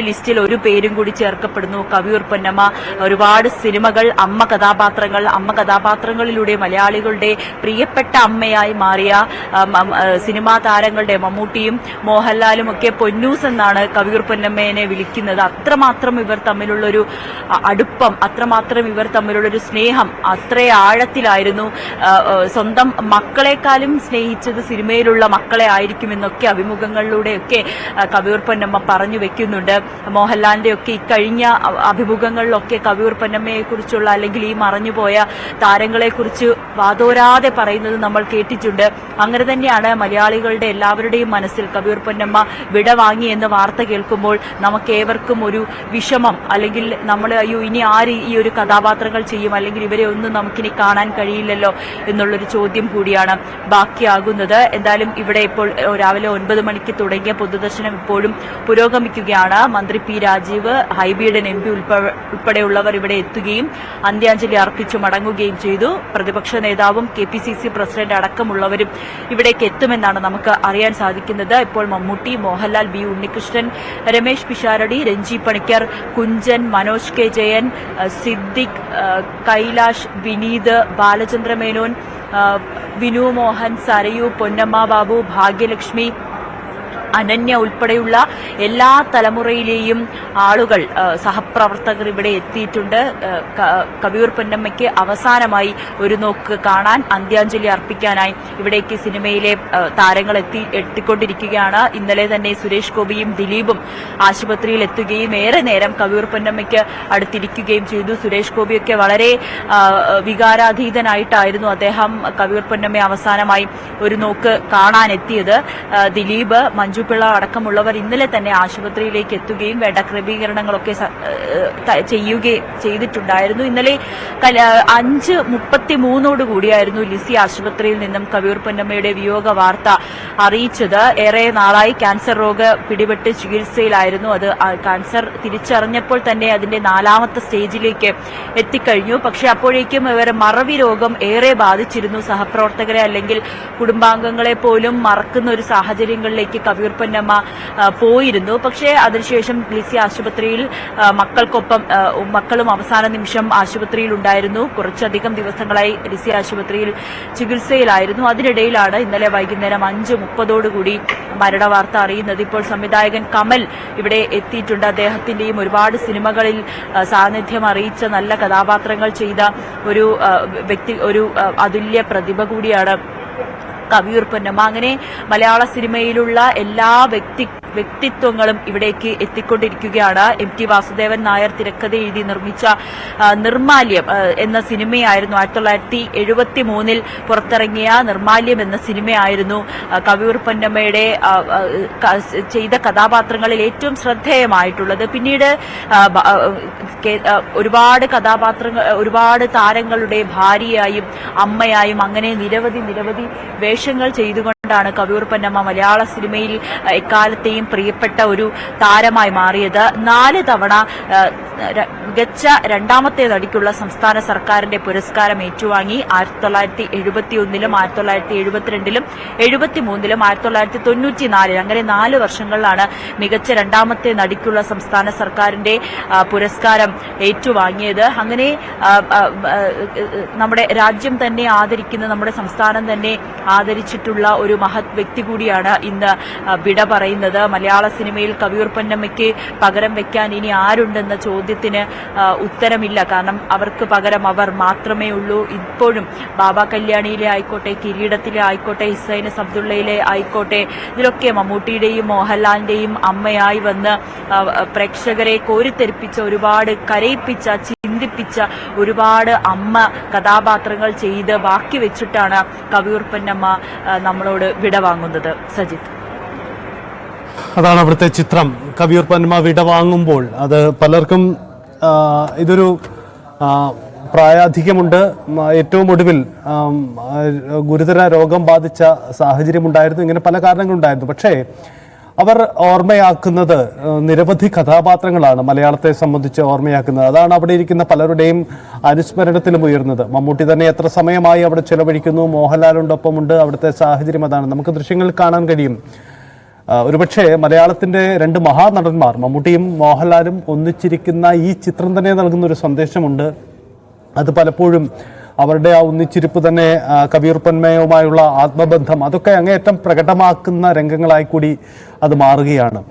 ലിസ്റ്റിൽ ഒരു പേരും കൂടി ചേർക്കപ്പെടുന്നു. കവിയൂർ പൊന്നമ്മ ഒരുപാട് സിനിമകൾ, അമ്മ കഥാപാത്രങ്ങളിലൂടെ മലയാളികളുടെ പ്രിയപ്പെട്ട അമ്മയായി മാറിയ സിനിമാ താരങ്ങളുടെ മമ്മൂട്ടിയും മോഹൻലാലും ഒക്കെ പൊന്നൂസ് എന്നാണ് കവിയൂർ പൊന്നമ്മയെ വിളിക്കുന്നത്. അത്രമാത്രം ഇവർ തമ്മിലുള്ളൊരു അടുപ്പം, അത്രമാത്രം ഇവർ തമ്മിലുള്ളൊരു സ്നേഹം അത്ര ആഴത്തിലായിരുന്നു. സ്വന്തം മക്കളെക്കാളും സ്നേഹിച്ചത് സിനിമയിലുള്ള മക്കളെ ആയിരിക്കുമെന്നൊക്കെ അഭിമുഖങ്ങളിലൂടെയൊക്കെ കവിയൂർ പൊന്നമ്മ പറഞ്ഞു വെക്കുന്നുണ്ട്. മോഹൻലാലിന്റെ ഒക്കെ ഇക്കഴിഞ്ഞ അഭിമുഖങ്ങളിലൊക്കെ കവിയൂർ പൊന്നമ്മയെ കുറിച്ചുള്ള അല്ലെങ്കിൽ ഈ മറഞ്ഞുപോയ താരങ്ങളെക്കുറിച്ച് വാതോരാതെ പറയുന്നത് നമ്മൾ കേട്ടിട്ടുണ്ട്. അങ്ങനെ തന്നെയാണ് മലയാളികളുടെ എല്ലാവരുടെയും മനസ്സിൽ കവിയൂർ പൊന്നമ്മ വിടവാങ്ങി എന്ന വാർത്ത കേൾക്കുമ്പോൾ നമുക്കേവർക്കും ഒരു വിഷമം, അല്ലെങ്കിൽ നമ്മൾ അയ്യോ ഇനി ആര് ഈ ഒരു കഥാപാത്രങ്ങൾ ചെയ്യും, അല്ലെങ്കിൽ ഇവരെ ഒന്നും നമുക്കിനി കാണാൻ കഴിയില്ലല്ലോ എന്നുള്ളൊരു ചോദ്യം കൂടിയാണ് ബാക്കിയാകുന്നത്. എന്തായാലും ഇവിടെ ഇപ്പോൾ രാവിലെ 9 മണിക്ക് തുടങ്ങിയ പൊതുദർശനം ഇപ്പോഴും പുരോഗമിക്കുകയാണ്. മന്ത്രി പി രാജീവ്, ഹൈബിയുടെ എം പി ഉൾപ്പെടെയുള്ളവർ ഇവിടെ എത്തുകയും അന്ത്യാഞ്ജലി അർപ്പിച്ചു മടങ്ങുകയും ചെയ്തു. പ്രതിപക്ഷ നേതാവും KPCC പ്രസിഡന്റ് അടക്കമുള്ളവരും ഇവിടേക്ക് എത്തുമെന്നാണ് നമുക്ക് അറിയാൻ സാധിക്കുന്നത്. ഇപ്പോൾ മമ്മൂട്ടി, മോഹൻലാൽ, ബി ഉണ്ണികൃഷ്ണൻ, രമേശ് പിഷാരടി, രഞ്ജി പണിക്കർ, കുഞ്ചൻ, മനോജ് കെ ജയൻ, സിദ്ദിഖ്, കൈലാഷ്, വിനീത്, ബാലചന്ദ്ര മേനോൻ, വിനു മോഹൻ, സരയു, പൊന്നമ്മ ബാബു, ഭാഗ്യലക്ഷ്മി, അനന്യ ഉൾപ്പെടെയുള്ള എല്ലാ തലമുറയിലെയും ആളുകൾ, സഹപ്രവർത്തകർ ഇവിടെ എത്തിയിട്ടുണ്ട്. കവിയൂർ പൊന്നമ്മയ്ക്ക് അവസാനമായി ഒരു നോക്ക് കാണാൻ, അന്ത്യാഞ്ജലി അർപ്പിക്കാനായി ഇവിടേക്ക് സിനിമയിലെ താരങ്ങൾ എത്തിക്കൊണ്ടിരിക്കുകയാണ്. ഇന്നലെ തന്നെ സുരേഷ് ഗോപിയും ദിലീപും ആശുപത്രിയിൽ എത്തുകയും ഏറെ നേരം കവിയൂർ പൊന്നമ്മയ്ക്ക് അടുത്തിരിക്കുകയും ചെയ്തു. സുരേഷ് ഗോപിയൊക്കെ വളരെ വികാരാധീതനായിട്ടായിരുന്നു അദ്ദേഹം കവിയൂർ പൊന്നമ്മയെ അവസാനമായി ഒരു നോക്ക് കാണാനെത്തിയത്. ദിലീപ്, മഞ്ജു പിള്ള അടക്കമുള്ളവർ ഇന്നലെ തന്നെ ആശുപത്രിയിലേക്ക് എത്തുകയും വേണ്ട ക്രമീകരണങ്ങളൊക്കെ ചെയ്തിട്ടുണ്ടായിരുന്നു. ഇന്നലെ 5:33 കൂടിയായിരുന്നു ലിസി ആശുപത്രിയിൽ നിന്നും കവിയൂർ പൊന്നമ്മയുടെ വിയോഗ വാർത്ത അറിയിച്ചത്. ഏറെ നാളായി ക്യാൻസർ രോഗം പിടിപെട്ട് ചികിത്സയിലായിരുന്നു. അത് ക്യാൻസർ തിരിച്ചറിഞ്ഞപ്പോൾ തന്നെ അതിന്റെ 4ാമത്തെ സ്റ്റേജിലേക്ക് എത്തിക്കഴിഞ്ഞു. പക്ഷെ അപ്പോഴേക്കും ഇവർ മറവി രോഗം ഏറെ ബാധിച്ചിരുന്നു. സഹപ്രവർത്തകരെ അല്ലെങ്കിൽ കുടുംബാംഗങ്ങളെ പോലും മറക്കുന്ന ഒരു സാഹചര്യങ്ങളിലേക്ക് കവിയൂർ പൊന്നമ്മ പോയിരുന്നു. പക്ഷേ അതിനുശേഷം ലിസി ആശുപത്രിയിൽ മക്കളും അവസാന നിമിഷം ആശുപത്രിയിൽ ഉണ്ടായിരുന്നു. കുറച്ചധികം ദിവസങ്ങളായി ലിസി ആശുപത്രിയിൽ ചികിത്സയിലായിരുന്നു. അതിനിടയിലാണ് ഇന്നലെ വൈകുന്നേരം 5:30 മരണവാർത്ത അറിയുന്നത്. ഇപ്പോൾ സംവിധായകൻ കമൽ ഇവിടെ എത്തിയിട്ടുണ്ട്. അദ്ദേഹത്തിന്റെയും ഒരുപാട് സിനിമകളിൽ സാന്നിധ്യം അറിയിച്ച നല്ല കഥാപാത്രങ്ങൾ ചെയ്ത ഒരു വ്യക്തി, ഒരു അതുല്യ പ്രതിഭ കൂടിയാണ് കവിയൂർ പൊന്നമ്മ. അങ്ങനെ മലയാള സിനിമയിലുള്ള എല്ലാ വ്യക്തിത്വങ്ങളും ഇവിടേക്ക് എത്തിക്കൊണ്ടിരിക്കുകയാണ്. MT വാസുദേവൻ നായർ തിരക്കഥ എഴുതി നിർമ്മിച്ച നിർമാല്യം എന്ന സിനിമയായിരുന്നു 1973 പുറത്തിറങ്ങിയ നിർമാല്യം എന്ന സിനിമയായിരുന്നു കവിയൂർ പൊന്നമ്മയുടെ ചെയ്ത കഥാപാത്രങ്ങളിൽ ഏറ്റവും ശ്രദ്ധേയമായിട്ടുള്ളത്. പിന്നീട് ഒരുപാട് താരങ്ങളുടെ ഭാര്യയായും അമ്മയായും അങ്ങനെ നിരവധി വേഷങ്ങൾ ചെയ്തുകൊണ്ടാണ് കവിയൂർ പൊന്നമ്മ മലയാള സിനിമയിൽ എക്കാലത്തെയും പ്രിയപ്പെട്ട ഒരു താരമായി മാറിയത്. 4 തവണ മികച്ച 2ാമത്തെ നടിക്കുള്ള സംസ്ഥാന സർക്കാരിന്റെ പുരസ്കാരം ഏറ്റുവാങ്ങി. 1971, 1972, 1973, 1994 അങ്ങനെ 4 വർഷങ്ങളിലാണ് മികച്ച 2ാമത്തെ നടിക്കുള്ള സംസ്ഥാന സർക്കാരിന്റെ പുരസ്കാരം ഏറ്റുവാങ്ങിയത്. അങ്ങനെ നമ്മുടെ രാജ്യം തന്നെ ആദരിക്കുന്ന, നമ്മുടെ സംസ്ഥാനം തന്നെ ആദരിച്ചിട്ടുള്ള ഒരു മഹത് വ്യക്തി കൂടിയാണ് ഇന്ന് വിട പറയുന്നത്. മലയാള സിനിമയിൽ കവിയൂർ പൊന്നമ്മയ്ക്ക് പകരം വെക്കാൻ ഇനി ആരുണ്ടെന്ന ചോദ്യത്തിന് ഉത്തരമില്ല. കാരണം അവർക്ക് പകരം അവർ മാത്രമേ ഉള്ളൂ. ഇപ്പോഴും ബാബ കല്യാണിയിലെ ആയിക്കോട്ടെ, കിരീടത്തിലെ ആയിക്കോട്ടെ, ഹിസൈനസ് അബ്ദുള്ളയിലെ ആയിക്കോട്ടെ, ഇതിലൊക്കെ മമ്മൂട്ടിയുടെയും മോഹൻലാലിന്റെയും അമ്മയായി വന്ന് പ്രേക്ഷകരെ കോരിത്തെരിപ്പിച്ച, ഒരുപാട് കരയിപ്പിച്ച, ചിന്തിപ്പിച്ച ഒരുപാട് അമ്മ കഥാപാത്രങ്ങൾ ചെയ്ത് ബാക്കി വെച്ചിട്ടാണ് കവിയൂർ പൊന്നമ്മ നമ്മളോട് വിടവാങ്ങുന്നത്. സജിത്ത്, അതാണ് അവിടുത്തെ ചിത്രം. കവിയൂർ പൊന്നമ്മ വിടവാങ്ങുമ്പോൾ അത് പലർക്കും ഇതൊരു പ്രായാധിക്യമുണ്ട്, ഏറ്റവും ഒടുവിൽ ഗുരുതര രോഗം ബാധിച്ച സാഹചര്യമുണ്ടായിരുന്നു, ഇങ്ങനെ പല കാരണങ്ങളുണ്ടായിരുന്നു. പക്ഷേ അവർ ഓർമ്മയാക്കുന്നത് നിരവധി കഥാപാത്രങ്ങളാണ് മലയാളത്തെ സംബന്ധിച്ച് ഓർമ്മയാക്കുന്നത്. അതാണ് അവിടെ ഇരിക്കുന്ന പലരുടെയും അനുസ്മരണത്തിലും ഉയർന്നത്. മമ്മൂട്ടി തന്നെ എത്ര സമയമായി അവിടെ ചെലവഴിക്കുന്നു, മോഹൻലാലിനോടൊപ്പമുണ്ട്, അവിടുത്തെ സാഹചര്യം അതാണ്. നമുക്ക് ദൃശ്യങ്ങൾ കാണാൻ കഴിയും. ഒരുപക്ഷെ മലയാളത്തിന്റെ രണ്ട് മഹാനടന്മാർ മമ്മൂട്ടിയും മോഹൻലാലും ഒന്നിച്ചിരിക്കുന്ന ഈ ചിത്രം തന്നെ നൽകുന്ന ഒരു സന്ദേശമുണ്ട്. അത് പലപ്പോഴും അവരുടെ ആ ഒന്നിച്ചിരിപ്പ് തന്നെ കവിയൂർ പൊന്മയുമായുള്ള ആത്മബന്ധം അതൊക്കെ അങ്ങേയറ്റം പ്രകടമാക്കുന്ന രംഗങ്ങളായി കൂടി അത് മാറുകയാണ്.